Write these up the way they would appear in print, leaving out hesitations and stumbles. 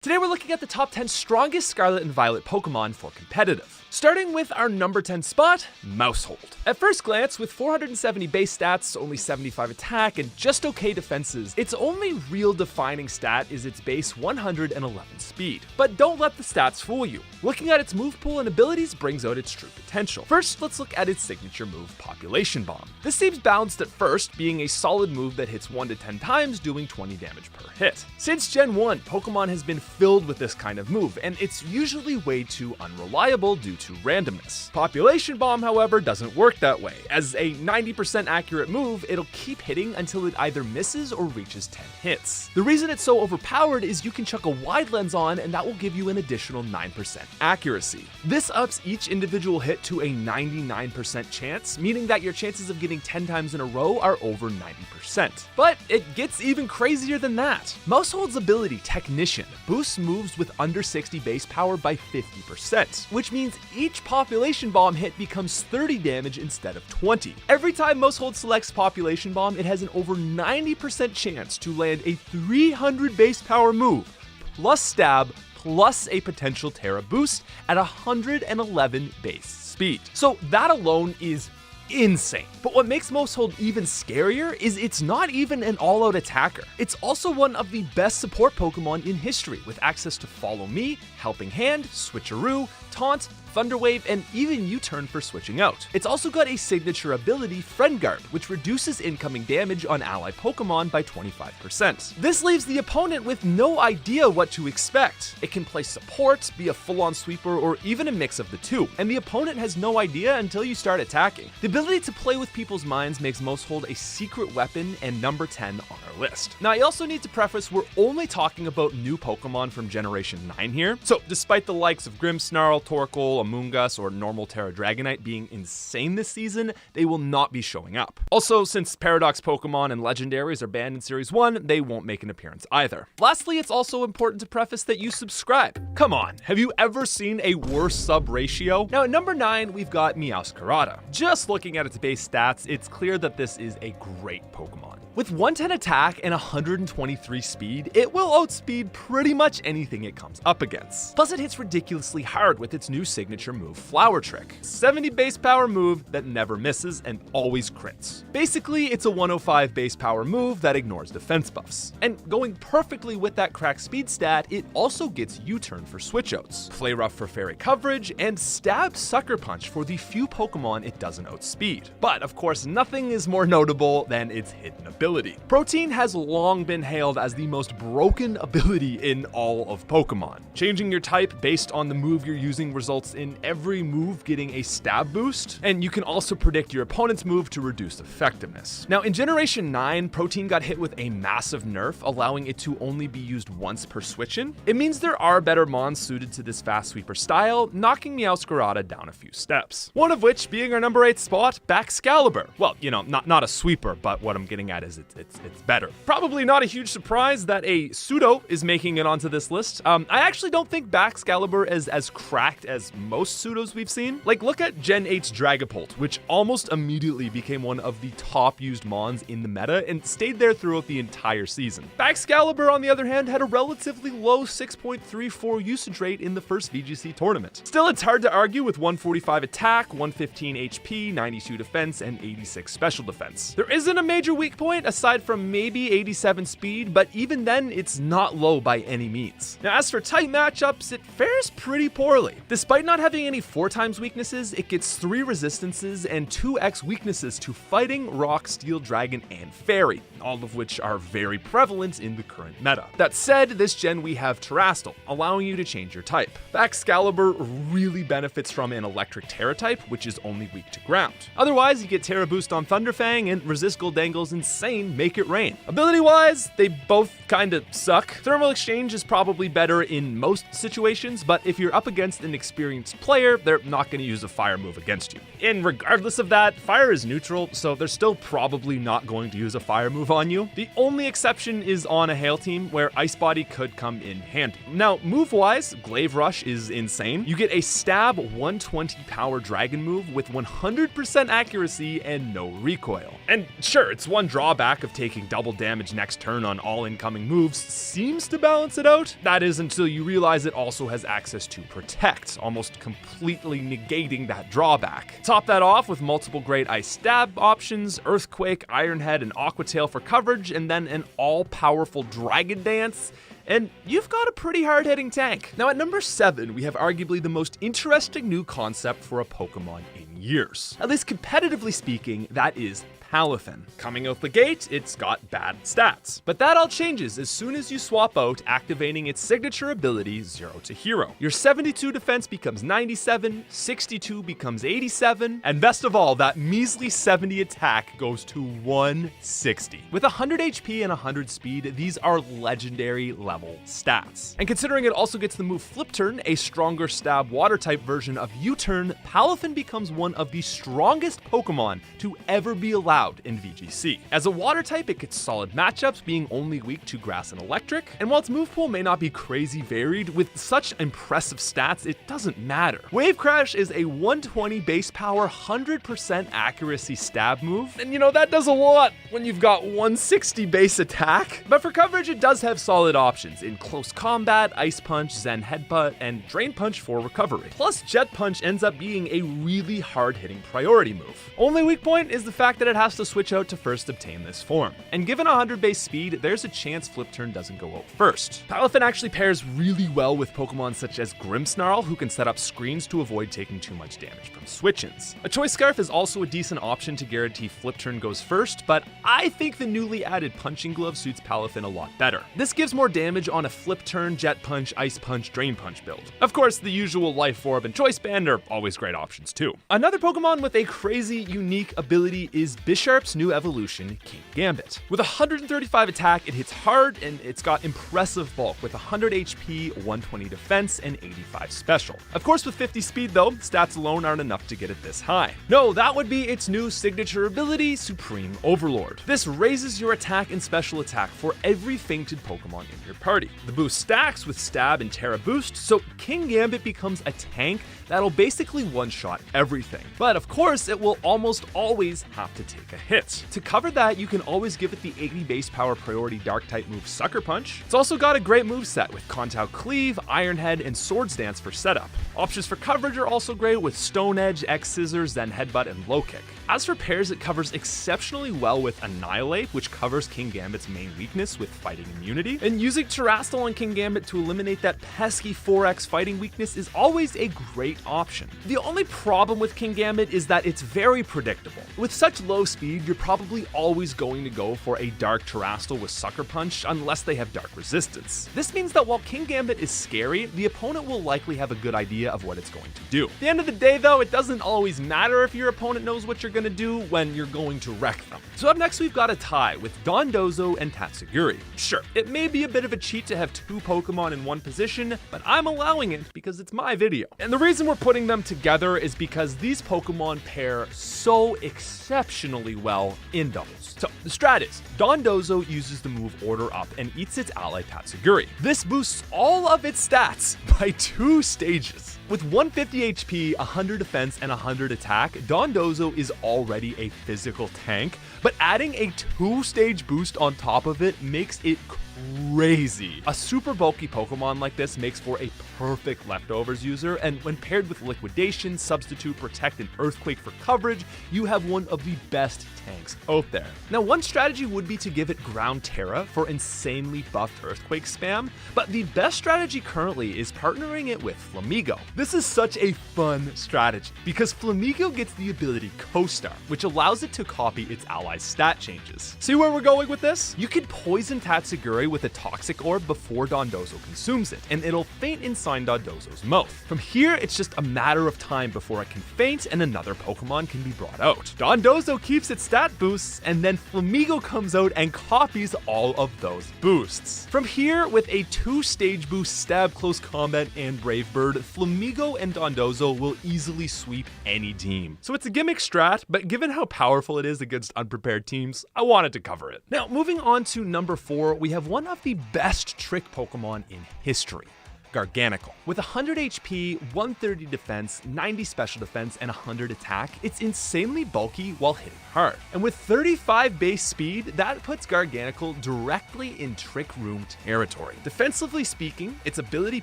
Today we're looking at the top 10 strongest Scarlet and Violet Pokemon for competitive. Starting with our number 10 spot, Maushold. At first glance, with 470 base stats, only 75 attack, and just okay defenses, its only real defining stat is its base 111 speed. But don't let the stats fool you. Looking at its move pool and abilities brings out its true potential. First, let's look at its signature move, Population Bomb. This seems balanced at first, being a solid move that hits 1 to 10 times, doing 20 damage per hit. Since Gen 1, Pokemon has been filled with this kind of move, and it's usually way too unreliable due to randomness. Population Bomb, however, doesn't work that way. As a 90% accurate move, it'll keep hitting until it either misses or reaches 10 hits. The reason it's so overpowered is you can chuck a wide lens on, and that will give you an additional 9% accuracy. This ups each individual hit to a 99% chance, meaning that your chances of getting 10 times in a row are over 90%. But it gets even crazier than that. Maushold's ability, Technician, boosts moves with under 60 base power by 50%, which means each Population Bomb hit becomes 30 damage instead of 20. Every time Maushold selects Population Bomb, it has an over 90% chance to land a 300 base power move, plus stab, plus a potential Terra boost at 111 base speed. So that alone is insane. But what makes Maushold even scarier is it's not even an all-out attacker. It's also one of the best support Pokemon in history, with access to Follow Me, Helping Hand, Switcheroo, Taunt, Thunder Wave, and even U-Turn for switching out. It's also got a signature ability, Friend Guard, which reduces incoming damage on ally Pokemon by 25%. This leaves the opponent with no idea what to expect. It can play support, be a full-on sweeper, or even a mix of the two, and the opponent has no idea until you start attacking. The ability to play with people's minds makes Maushold a secret weapon and number 10 on our list. Now, I also need to preface we're only talking about new Pokemon from Generation 9 here, so despite the likes of Grimmsnarl, Torkoal, Amoonguss, or normal Terra Dragonite being insane this season, they will not be showing up. Also, since Paradox Pokemon and Legendaries are banned in Series 1, they won't make an appearance either. Lastly, it's also important to preface that you subscribe. Come on, have you ever seen a worse sub ratio? Now at number 9, we've got Meowscarada. Just looking at its base stats, it's clear that this is a great Pokemon. With 110 attack and 123 speed, it will outspeed pretty much anything it comes up against. Plus it hits ridiculously hard with its new signature move, Flower Trick. 70 base power move that never misses and always crits. Basically, it's a 105 base power move that ignores defense buffs. And going perfectly with that crack speed stat, it also gets U-Turn for switch outs, Play Rough for fairy coverage, and Stab Sucker Punch for the few Pokemon it doesn't outspeed. But of course, nothing is more notable than its hidden ability. Protein has long been hailed as the most broken ability in all of Pokemon. Changing your type based on the move you're using results in every move getting a stab boost, and you can also predict your opponent's move to reduce effectiveness. Now in Generation 9, Protein got hit with a massive nerf, allowing it to only be used once per switch-in. It means there are better mons suited to this fast sweeper style, knocking Meowscarada down a few steps. One of which being our number 8 spot, Baxcalibur. Well, you know, not a sweeper, but what I'm getting at is it's better. Probably not a huge surprise that a pseudo is making it onto this list. I actually don't think Baxcalibur is as cracked as most pseudos we've seen. Like, look at Gen 8's Dragapult, which almost immediately became one of the top used mons in the meta and stayed there throughout the entire season. Baxcalibur, on the other hand, had a relatively low 6.34 usage rate in the first VGC tournament. Still, it's hard to argue with 145 attack, 115 HP, 92 defense, and 86 special defense. There isn't a major weak point aside from maybe 87 speed, but even then, it's not low by any means. Now, as for type matchups, it fares pretty poorly. Despite not having any 4x weaknesses, it gets 3 resistances and 2x weaknesses to Fighting, Rock, Steel Dragon, and Fairy, all of which are very prevalent in the current meta. That said, this gen we have Terrastal, allowing you to change your type. Baxcalibur really benefits from an Electric Terra type, which is only weak to ground. Otherwise, you get Terra Boost on Thunderfang and Resist Goldangle's insane Make It Rain. Ability-wise, they both kinda suck. Thermal Exchange is probably better in most situations, but if you're up against an experienced player, they're not going to use a fire move against you. And regardless of that, fire is neutral, so they're still probably not going to use a fire move on you. The only exception is on a Hail team, where Ice Body could come in handy. Now, move-wise, Glaive Rush is insane. You get a stab 120 power dragon move with 100% accuracy and no recoil. And sure, its one drawback drawback of taking double damage next turn on all incoming moves seems to balance it out. That is until you realize it also has access to Protect, almost completely negating that drawback. Top that off with multiple great Ice Stab options, Earthquake, Iron Head, and Aqua Tail for coverage, and then an all-powerful Dragon Dance, and you've got a pretty hard-hitting tank. Now at number 7, we have arguably the most interesting new concept for a Pokemon in years. At least competitively speaking, that is Palafin. Coming out the gate, it's got bad stats. But that all changes as soon as you swap out activating its signature ability, Zero to Hero. Your 72 defense becomes 97, 62 becomes 87, and best of all, that measly 70 attack goes to 160. With 100 HP and 100 speed, these are legendary level stats. And considering it also gets the move Flip Turn, a stronger stab water type version of U-Turn, Palafin becomes one of the strongest Pokemon to ever be allowed in VGC. As a water type, it gets solid matchups, being only weak to grass and electric, and while its move pool may not be crazy varied, with such impressive stats, it doesn't matter. Wave Crash is a 120 base power, 100% accuracy stab move, and that does a lot when you've got 160 base attack. But for coverage, it does have solid options in close combat, Ice Punch, Zen Headbutt, and Drain Punch for recovery. Plus, Jet Punch ends up being a really hard-hitting priority move. Only weak point is the fact that it has to switch out to first obtain this form. And given 100 base speed, there's a chance Flip Turn doesn't go out first. Palafin actually pairs really well with Pokemon such as Grimmsnarl, who can set up screens to avoid taking too much damage from switch-ins. A Choice Scarf is also a decent option to guarantee Flip Turn goes first, but I think the newly added Punching Glove suits Palafin a lot better. This gives more damage on a Flip Turn, Jet Punch, Ice Punch, Drain Punch build. Of course, the usual Life Orb and Choice Band are always great options too. Another Pokemon with a crazy, unique ability is Bisharp's new evolution, King Gambit. With 135 attack, it hits hard, and it's got impressive bulk with 100 HP, 120 defense, and 85 special. Of course, with 50 speed though, stats alone aren't enough to get it this high. No, that would be its new signature ability, Supreme Overlord. This raises your attack and special attack for every fainted Pokemon in your party. The boost stacks with Stab and Terra Boost, so King Gambit becomes a tank that'll basically one-shot everything. But of course, it will almost always have to take a hit. To cover that, you can always give it the 80 base power priority Dark-type move Sucker Punch. It's also got a great moveset with Kontao Cleave, Iron Head, and Swords Dance for setup. Options for coverage are also great with Stone Edge, X Scissors, Zen Headbutt, and Low Kick. As for pairs, it covers exceptionally well with Annihilate, which covers King Gambit's main weakness with fighting immunity, and using Terastal on King Gambit to eliminate that pesky 4x fighting weakness is always a great option. The only problem with King Gambit is that it's very predictable. With such low speed, you're probably always going to go for a Dark Terastal with Sucker Punch unless they have Dark Resistance. This means that while King Gambit is scary, the opponent will likely have a good idea of what it's going to do. At the end of the day though, it doesn't always matter if your opponent knows what you're going to do when you're going to wreck them. So up next we've got a tie with Dondozo and Tatsugiri. Sure, it may be a bit of a cheat to have two Pokemon in one position, but I'm allowing it because it's my video. And the reason we're putting them together is because these Pokemon pair so exceptionally well in doubles. So the strat is, Dondozo uses the move Order Up and eats its ally Tatsugiri. This boosts all of its stats by 2 stages. With 150 HP, 100 defense, and 100 attack, Dondozo is already a physical tank, but adding a 2-stage boost on top of it makes it crazy. A super bulky Pokemon like this makes for a perfect leftovers user, and when paired with Liquidation, Substitute, Protect, and Earthquake for coverage, you have one of the best tanks out there. Now, one strategy would be to give it Ground Terra for insanely buffed Earthquake spam, but the best strategy currently is partnering it with Flamigo. This is such a fun strategy, because Flamigo gets the ability Co-Star, which allows it to copy its allies' stat changes. See where we're going with this? You could poison Tatsugiri with a Toxic Orb before Dondozo consumes it, and it'll faint inside Dondozo's mouth. From here, it's just a matter of time before it can faint and another Pokemon can be brought out. Dondozo keeps its stat boosts, and then Flamigo comes out and copies all of those boosts. From here, with a 2-stage boost, Stab, Close Combat, and Brave Bird, Flamigo and Dondozo will easily sweep any team. So it's a gimmick strat, but given how powerful it is against unprepared teams, I wanted to cover it. Now, moving on to number 4, we have one of the best trick Pokemon in history, Garganical. With 100 HP, 130 defense, 90 special defense, and 100 attack, it's insanely bulky while hitting hard. And with 35 base speed, that puts Garganical directly in Trick Room territory. Defensively speaking, its ability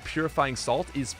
Purifying Salt is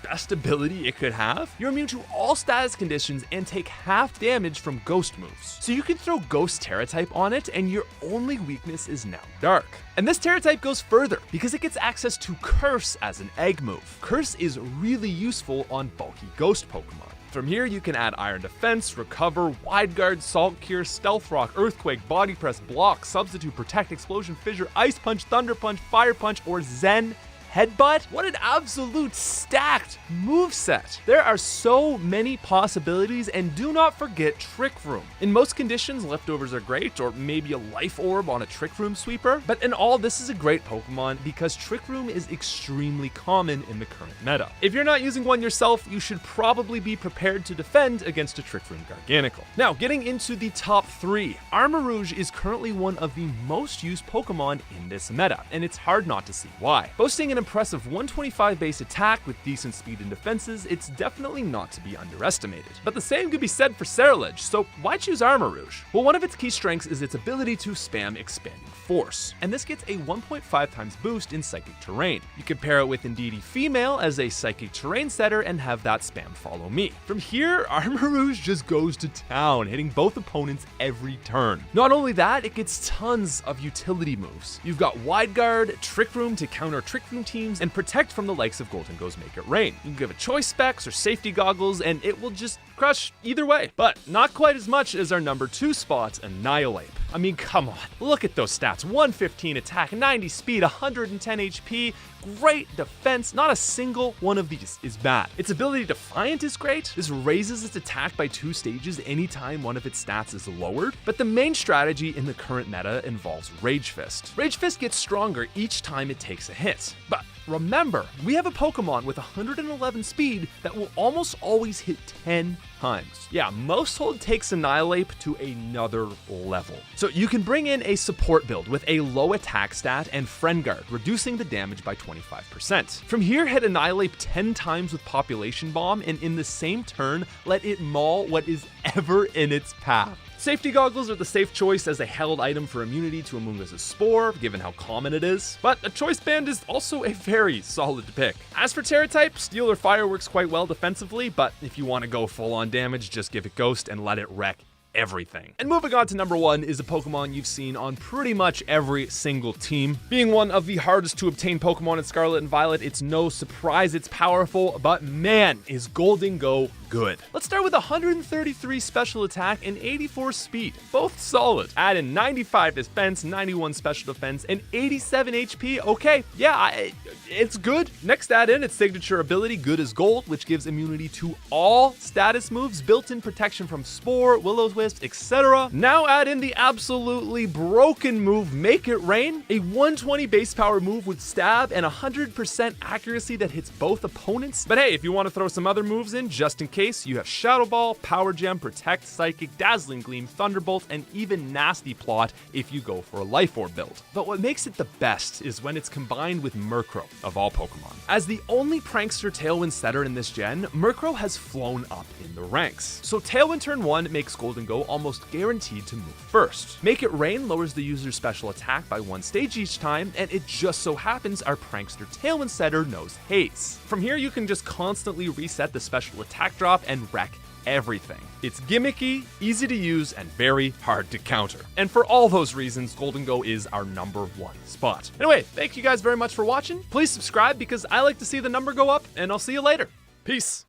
best ability it could have. You're immune to all status conditions and take half damage from ghost moves. So you can throw Ghost Terra type on it and your only weakness is now Dark. And this Terra type goes further because it gets access to Curse as an egg move. Curse is really useful on bulky ghost Pokemon. From here, you can add Iron Defense, Recover, Wide Guard, Salt Cure, Stealth Rock, Earthquake, Body Press, Block, Substitute, Protect, Explosion, Fissure, Ice Punch, Thunder Punch, Fire Punch, or Zen Headbutt? What an absolute stacked moveset. There are so many possibilities, and do not forget Trick Room. In most conditions, leftovers are great, or maybe a Life Orb on a Trick Room sweeper, but in all, this is a great Pokemon because Trick Room is extremely common in the current meta. If you're not using one yourself, you should probably be prepared to defend against a Trick Room Garganical. Now, getting into the top 3, Armarouge is currently one of the most used Pokemon in this meta, and it's hard not to see why. Boasting an impressive 125 base attack with decent speed and defenses, it's definitely not to be underestimated. But the same could be said for Scarlet, so why choose Armarouge? Well, one of its key strengths is its ability to spam Expanding Force, and this gets a 1.5 times boost in Psychic Terrain. You can pair it with Indeedee Female as a Psychic Terrain setter and have that spam Follow Me. From here, Armarouge just goes to town, hitting both opponents every turn. Not only that, it gets tons of utility moves. You've got Wide Guard, Trick Room to counter Trick Room teams, and Protect from the likes of Gholdengo's Make It Rain. You can give it Choice Specs or Safety Goggles, and it will just crush either way. But not quite as much as our number 2 spot, Annihilate. I mean, come on, look at those stats. 115 attack, 90 speed, 110 HP, great defense. Not a single one of these is bad. Its ability Defiant is great. This raises its attack by 2 stages anytime one of its stats is lowered. But the main strategy in the current meta involves Rage Fist. Rage Fist gets stronger each time it takes a hit. But remember, we have a Pokemon with 111 speed that will almost always hit 10 times. Yeah, Most Hold takes Annihilate to another level. So you can bring in a support build with a low attack stat and Friend Guard, reducing the damage by 25%. From here, hit Annihilate 10 times with Population Bomb, and in the same turn, let it maul what is ever in its path. Safety Goggles are the safe choice as a held item for immunity to Amoonguss' Spore, given how common it is, but a Choice Band is also a very solid pick. As for Terra type, Steel or Fire works quite well defensively, but if you want to go full on damage, just give it Ghost and let it wreck everything. And moving on to number 1 is a Pokemon you've seen on pretty much every single team. Being one of the hardest to obtain Pokemon in Scarlet and Violet, it's no surprise it's powerful, but man, is Gholdengo good. Let's start with 133 special attack and 84 speed, both solid. Add in 95 defense, 91 special defense, and 87 HP. Okay, yeah, it's good. Next, add in its signature ability, Good as Gold, which gives immunity to all status moves, built-in protection from Spore, Will-O-Wisp, etc. Now add in the absolutely broken move, Make It Rain, a 120 base power move with stab and 100% accuracy that hits both opponents. But hey, if you want to throw some other moves in, just in case, you have Shadow Ball, Power Gem, Protect, Psychic, Dazzling Gleam, Thunderbolt, and even Nasty Plot if you go for a Life Orb build. But what makes it the best is when it's combined with Murkrow, of all Pokemon. As the only Prankster Tailwind setter in this gen, Murkrow has flown up in the ranks. So Tailwind turn 1 makes Gholdengo almost guaranteed to move first. Make It Rain lowers the user's special attack by 1 stage each time, and it just so happens our Prankster Tailwind setter knows Haze. From here, you can just constantly reset the special attack drop and wreck everything. It's gimmicky, easy to use, and very hard to counter. And for all those reasons, Gholdengo is our number 1 spot. Anyway, thank you guys very much for watching. Please subscribe because I like to see the number go up, and I'll see you later. Peace.